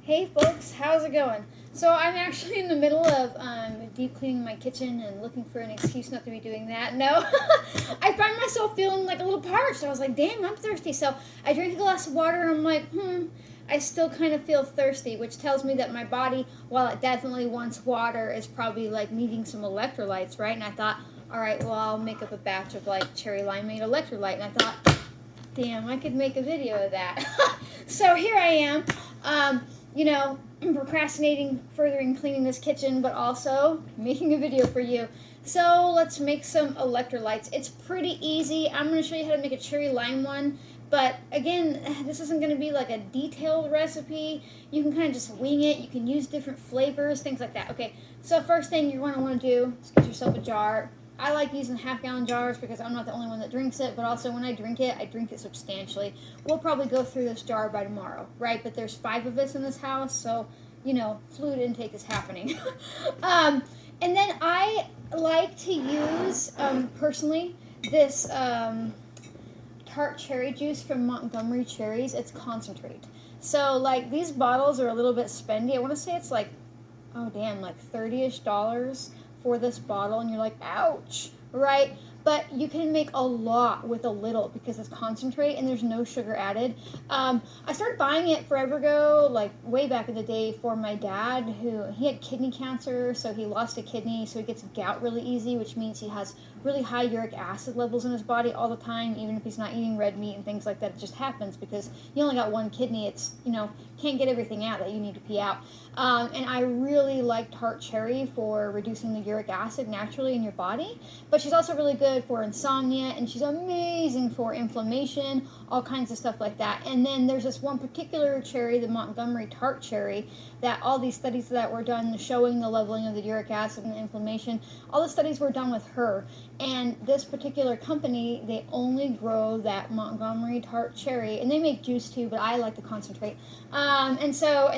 Hey folks, how's it going? So I'm actually in the middle of deep cleaning my kitchen and looking for an excuse not to be doing that. No, I find myself feeling like a little parched. I was like, damn, I'm thirsty. So I drink a glass of water and I'm like, I still kind of feel thirsty, which tells me that my body, while it definitely wants water, is probably like needing some electrolytes, right? And I thought, all right, well, I'll make up a batch of like cherry limeade electrolyte. And I thought, damn, I could make a video of that. So here I am. You know, procrastinating further in cleaning this kitchen, but also making a video for you. So let's make some electrolytes. It's pretty easy. I'm going to show you how to make a cherry lime one. But again, this isn't going to be like a detailed recipe. You can kind of just wing it. You can use different flavors, things like that. Okay, so first thing you're going to want to do is get yourself a jar. I like using half-gallon jars because I'm not the only one that drinks it, but also when I drink it substantially. We'll probably go through this jar by tomorrow, right? But there's 5 of us in this house, so, you know, fluid intake is happening. And then I like to use, personally, this tart cherry juice from Montgomery Cherries. It's concentrate. So, like, these bottles are a little bit spendy. I want to say it's like, oh, damn, like $30-ish for this bottle, and you're like, ouch, right? But you can make a lot with a little because it's concentrate and there's no sugar added. I started buying it forever ago, like way back in the day, for my dad, he had kidney cancer, so he lost a kidney, so he gets gout really easy, which means he has really high uric acid levels in his body all the time, even if he's not eating red meat and things like that. It just happens because you only got one kidney. It's, you know, can't get everything out that you need to pee out. And I really like tart cherry for reducing the uric acid naturally in your body, but she's also really good for insomnia, and she's amazing for inflammation, all kinds of stuff like that. And then there's this one particular cherry, the Montgomery tart cherry, that all these studies that were done showing the leveling of the uric acid and the inflammation, all the studies were done with her. And this particular company, they only grow that Montgomery tart cherry, and they make juice too, but I like to concentrate. And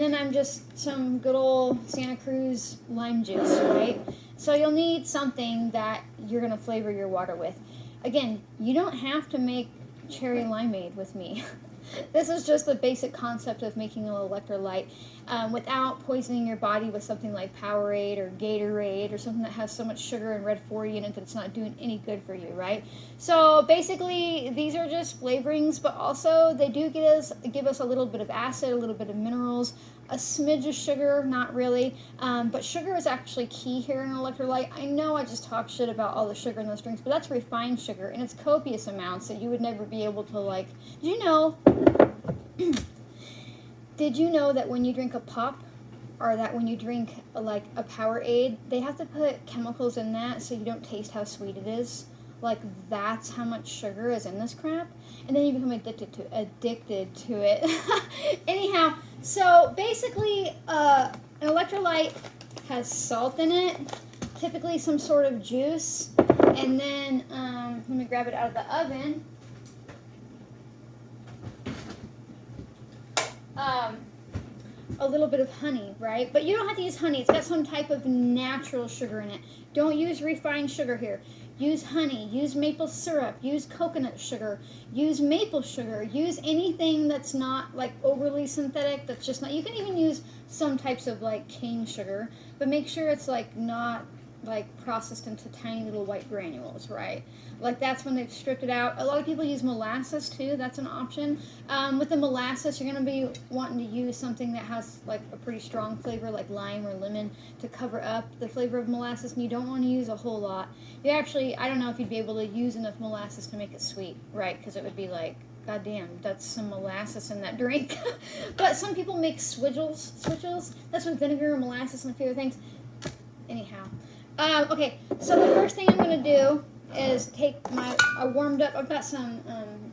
then I'm just some good old Santa Cruz lime juice, right? So you'll need something that you're going to flavor your water with. Again, you don't have to make cherry limeade with me. This is just the basic concept of making an electrolyte without poisoning your body with something like Powerade or Gatorade or something that has so much sugar and red 40 in it that it's not doing any good for you, right? So basically, these are just flavorings, but also they do give us a little bit of acid, a little bit of minerals, a smidge of sugar, not really, but sugar is actually key here in electrolyte. I know I just talk shit about all the sugar in those drinks, but that's refined sugar, and it's copious amounts that you would never be able to, like, did you know that when you drink a pop, or that when you drink like a Powerade, they have to put chemicals in that so you don't taste how sweet it is? Like, that's how much sugar is in this crap, and then you become addicted to it. Anyhow, so basically, an electrolyte has salt in it, typically some sort of juice, and then let me grab it out of the oven. A little bit of honey, right? But you don't have to use honey. It's got some type of natural sugar in it. Don't use refined sugar here. Use honey, use maple syrup, use coconut sugar, use maple sugar, use anything that's not like overly synthetic, that's just not, you can even use some types of like cane sugar, but make sure it's like not like processed into tiny little white granules, right? Like, that's when they've stripped it out. A lot of people use molasses too. That's an option. With the molasses, you're going to be wanting to use something that has like a pretty strong flavor, like lime or lemon, to cover up the flavor of molasses, and you don't want to use a whole lot. You actually, I don't know if you'd be able to use enough molasses to make it sweet, right? Because it would be like, God damn, that's some molasses in that drink. But some people make swidgels. That's with vinegar and molasses and a few other things. Anyhow. Okay, so the first thing I'm going to do is take I warmed up, I've got some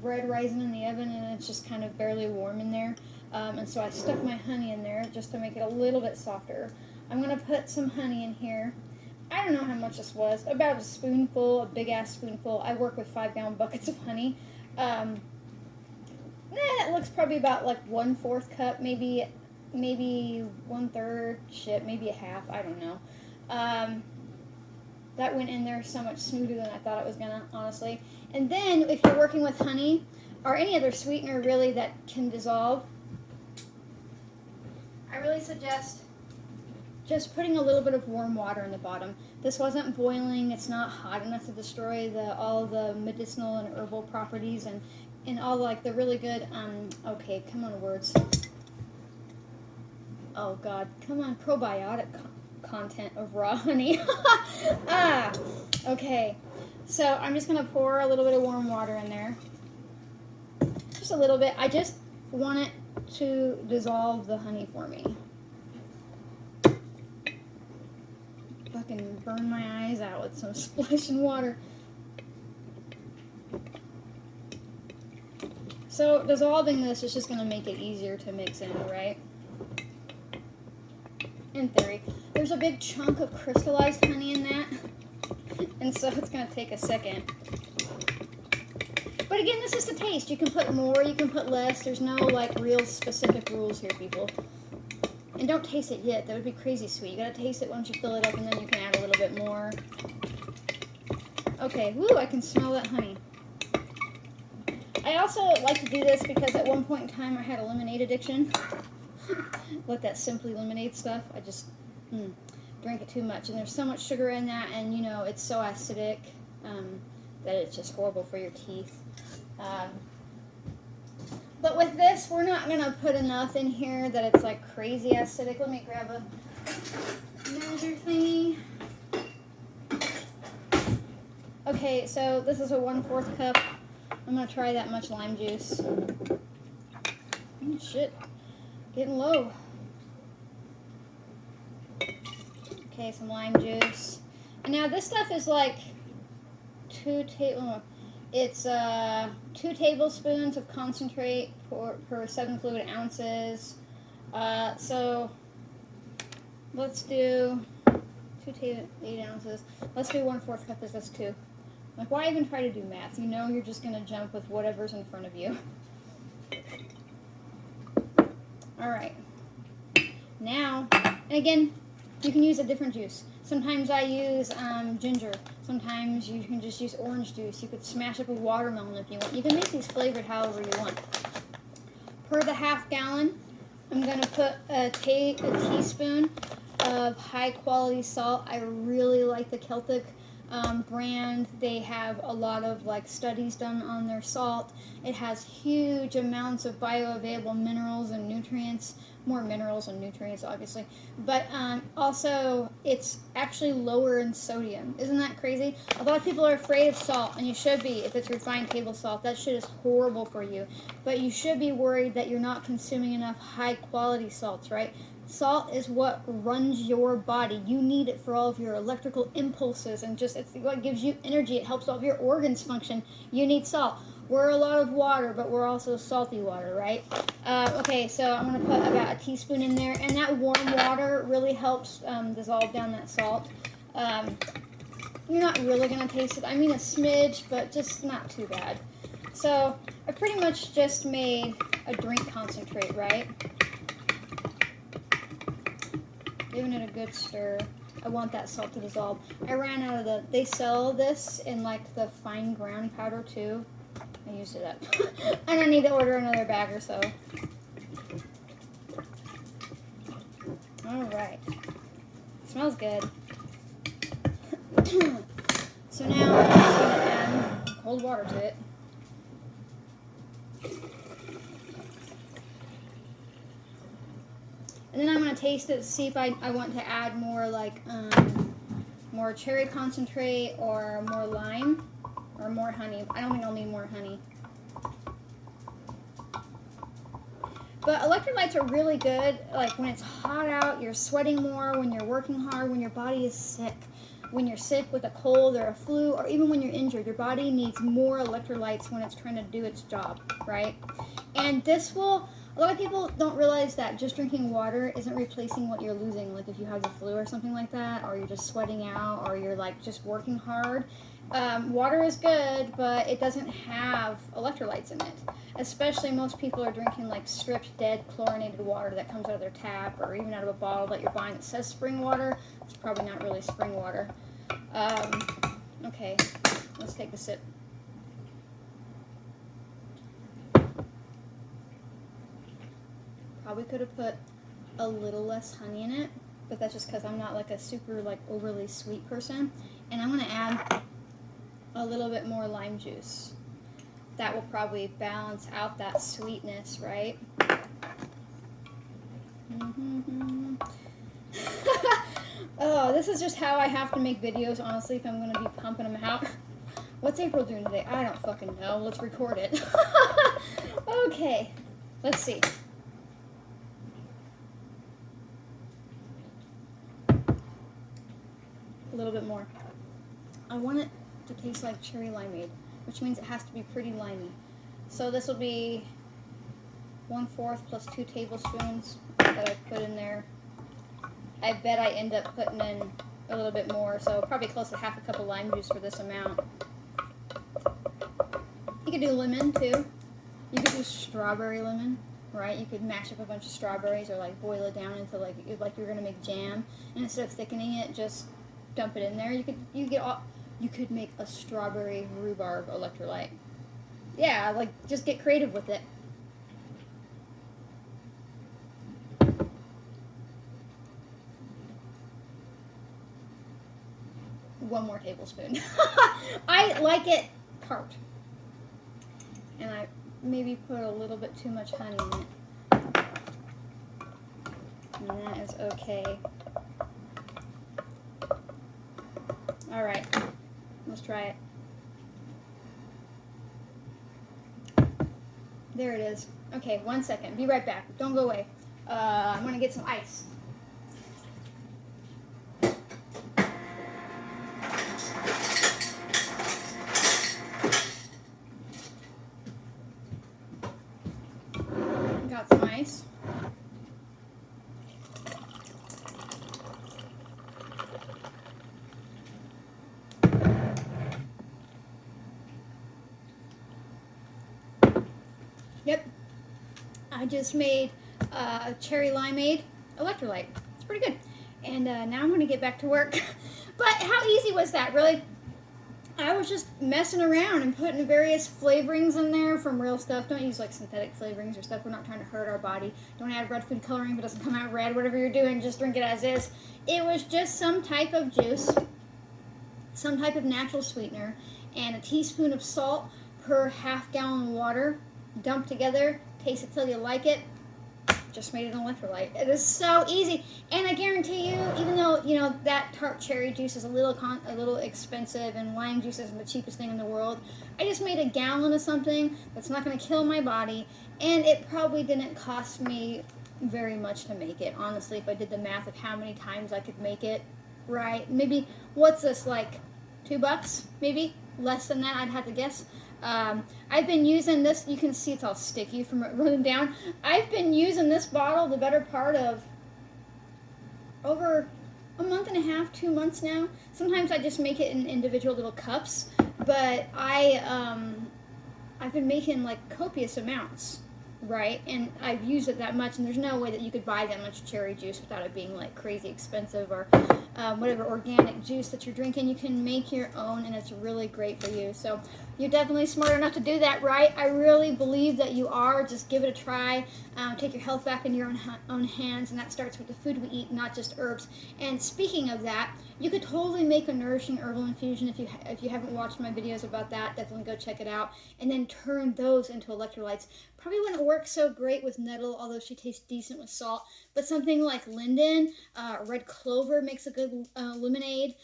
bread rising in the oven, and it's just kind of barely warm in there. And so I stuck my honey in there just to make it a little bit softer. I'm going to put some honey in here. I don't know how much this was, about a spoonful, a big-ass spoonful. I work with 5-gallon buckets of honey. That looks probably about like 1/4 cup, maybe 1/3, shit, maybe a half, I don't know. That went in there so much smoother than I thought it was gonna, honestly. And then, if you're working with honey, or any other sweetener really that can dissolve, I really suggest just putting a little bit of warm water in the bottom. This wasn't boiling. It's not hot enough to destroy all the medicinal and herbal properties and all like the really good, okay, come on words. Oh God, come on, probiotic content of raw honey. Okay. So I'm just gonna pour a little bit of warm water in there. Just a little bit. I just want it to dissolve the honey for me. Fucking burn my eyes out with some splashing water. So dissolving this is just gonna make it easier to mix in, right? In theory. There's a big chunk of crystallized honey in that, and so it's gonna take a second. But again, this is the taste. You can put more, you can put less. There's no like real specific rules here, people. And don't taste it yet. That would be crazy sweet. You gotta taste it once you fill it up, and then you can add a little bit more. Okay, woo, I can smell that honey. I also like to do this because at one point in time I had a lemonade addiction. Like that Simply Lemonade stuff. I just drank it too much. And there's so much sugar in that, and you know, it's so acidic that it's just horrible for your teeth. But with this, we're not going to put enough in here that it's like crazy acidic. Let me grab a measure thingy. Okay, so this is a 1/4 cup. I'm going to try that much lime juice. Oh, shit. Getting low. Okay, some lime juice. And now this stuff is like 2 tablespoons of concentrate per 7 fluid ounces. So let's do 8 ounces. Let's do 1/4 cup is this too. Like, why even try to do math? You know you're just going to jump with whatever's in front of you. Alright. Now, and again, you can use a different juice. Sometimes I use ginger. Sometimes you can just use orange juice. You could smash up a watermelon if you want. You can make these flavored however you want. Per the 1/2 gallon, I'm going to put a teaspoon of high quality salt. I really like the Celtic brand. They have a lot of like studies done on their salt. It has huge amounts of bioavailable minerals and nutrients. More minerals and nutrients, obviously. But also, it's actually lower in sodium. Isn't that crazy? A lot of people are afraid of salt, and you should be if it's refined table salt. That shit is horrible for you. But you should be worried that you're not consuming enough high-quality salts, right? Salt is what runs your body. You need it for all of your electrical impulses, and just it's what gives you energy. It helps all of your organs function. You need salt. We're a lot of water, but we're also salty water, right? Okay, so I'm going to put about a teaspoon in there, and that warm water really helps dissolve down that salt. You're not really going to taste it. I mean a smidge, but just not too bad. So I pretty much just made a drink concentrate, right? Giving it a good stir. I want that salt to dissolve. I ran out of they sell this in like the fine ground powder too. I used it up. I don't need to order another bag or so. Alright. Smells good. So now I'm just going to add cold water to it. And then I'm going to taste it to see if I want to add more like more cherry concentrate or more lime. Or more honey. I don't think I'll need more honey. But electrolytes are really good, like when it's hot out, you're sweating more, when you're working hard, when your body is sick. When you're sick with a cold or a flu, or even when you're injured, your body needs more electrolytes when it's trying to do its job, right? And this will, a lot of people don't realize that just drinking water isn't replacing what you're losing. Like if you have the flu or something like that, or you're just sweating out, or you're like just working hard. Water is good, but it doesn't have electrolytes in it. Especially most people are drinking like stripped, dead, chlorinated water that comes out of their tap or even out of a bottle that you're buying that says spring water. It's probably not really spring water. Okay, let's take a sip. Probably could have put a little less honey in it, but that's just because I'm not like a super like overly sweet person. And I'm gonna add a little bit more lime juice. That will probably balance out that sweetness, right? Oh, this is just how I have to make videos, honestly, if I'm going to be pumping them out. What's April doing today? I don't fucking know. Let's record it. Okay, let's see. A little bit more. I want it to taste like cherry limeade, which means it has to be pretty limey. So this will be 1/4 plus 2 tablespoons that I've put in there. I bet I end up putting in a little bit more, so probably close to 1/2 cup of lime juice for this amount. You could do lemon too. You could do strawberry lemon, right? You could mash up a bunch of strawberries or like boil it down into like you're gonna make jam, and instead of thickening it, just dump it in there. You could make a strawberry rhubarb electrolyte. Yeah, like just get creative with it. One more tablespoon. I like it tart. And I maybe put a little bit too much honey in it. And that is okay. Alright, let's try it. There it is. Okay, 1 second. Be right back. Don't go away. I'm going to get some ice. Got some ice. Yep, I just made a cherry limeade electrolyte. It's pretty good. And now I'm going to get back to work. But how easy was that, really? I was just messing around and putting various flavorings in there from real stuff. Don't use like synthetic flavorings or stuff. We're not trying to hurt our body. Don't add red food coloring if it doesn't come out red. Whatever you're doing, just drink it as is. It was just some type of juice, some type of natural sweetener, and a teaspoon of salt per 1/2 gallon of water. Dumped together, taste it till you like it. Just made an electrolyte. It is so easy, and I guarantee you, even though that tart cherry juice is a little expensive, and lime juice isn't the cheapest thing in the world, I just made a gallon of something that's not going to kill my body, and it probably didn't cost me very much to make it. Honestly, if I did the math of how many times I could make it, right? Maybe what's this, like $2? Maybe less than that. I'd have to guess. I've been using this, you can see it's all sticky from it running down. I've been using this bottle the better part of over a month and a half, 2 months now. Sometimes I just make it in individual little cups, but I've been making like copious amounts, right? And I've used it that much, and there's no way that you could buy that much cherry juice without it being like crazy expensive, or whatever organic juice that you're drinking. You can make your own, and it's really great for you. So you're definitely smart enough to do that, right? I really believe that you are. Just give it a try. Take your health back in your own hands, and that starts with the food we eat, not just herbs. And speaking of that, you could totally make a nourishing herbal infusion. If you haven't watched my videos about that, definitely go check it out. And then turn those into electrolytes. Probably wouldn't work so great with nettle, although she tastes decent with salt. But something like linden, red clover makes a good lemonade.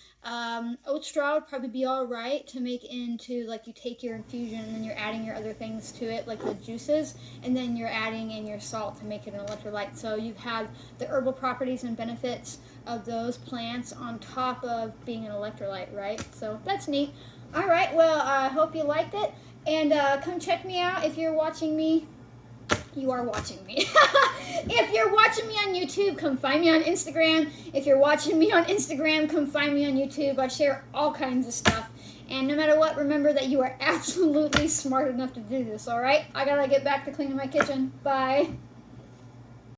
Oat straw would probably be all right to make into, like, you take your infusion and then you're adding your other things to it, like the juices, and then you're adding in your salt to make it an electrolyte. So you've had the herbal properties and benefits of those plants on top of being an electrolyte, right? So that's neat. All right, well, I hope you liked it, and come check me out if you're watching me. You are watching me. If you're watching me on YouTube, come find me on Instagram. If you're watching me on Instagram, come find me on YouTube. I share all kinds of stuff. And no matter what, remember that you are absolutely smart enough to do this, all right? I gotta get back to cleaning my kitchen. Bye.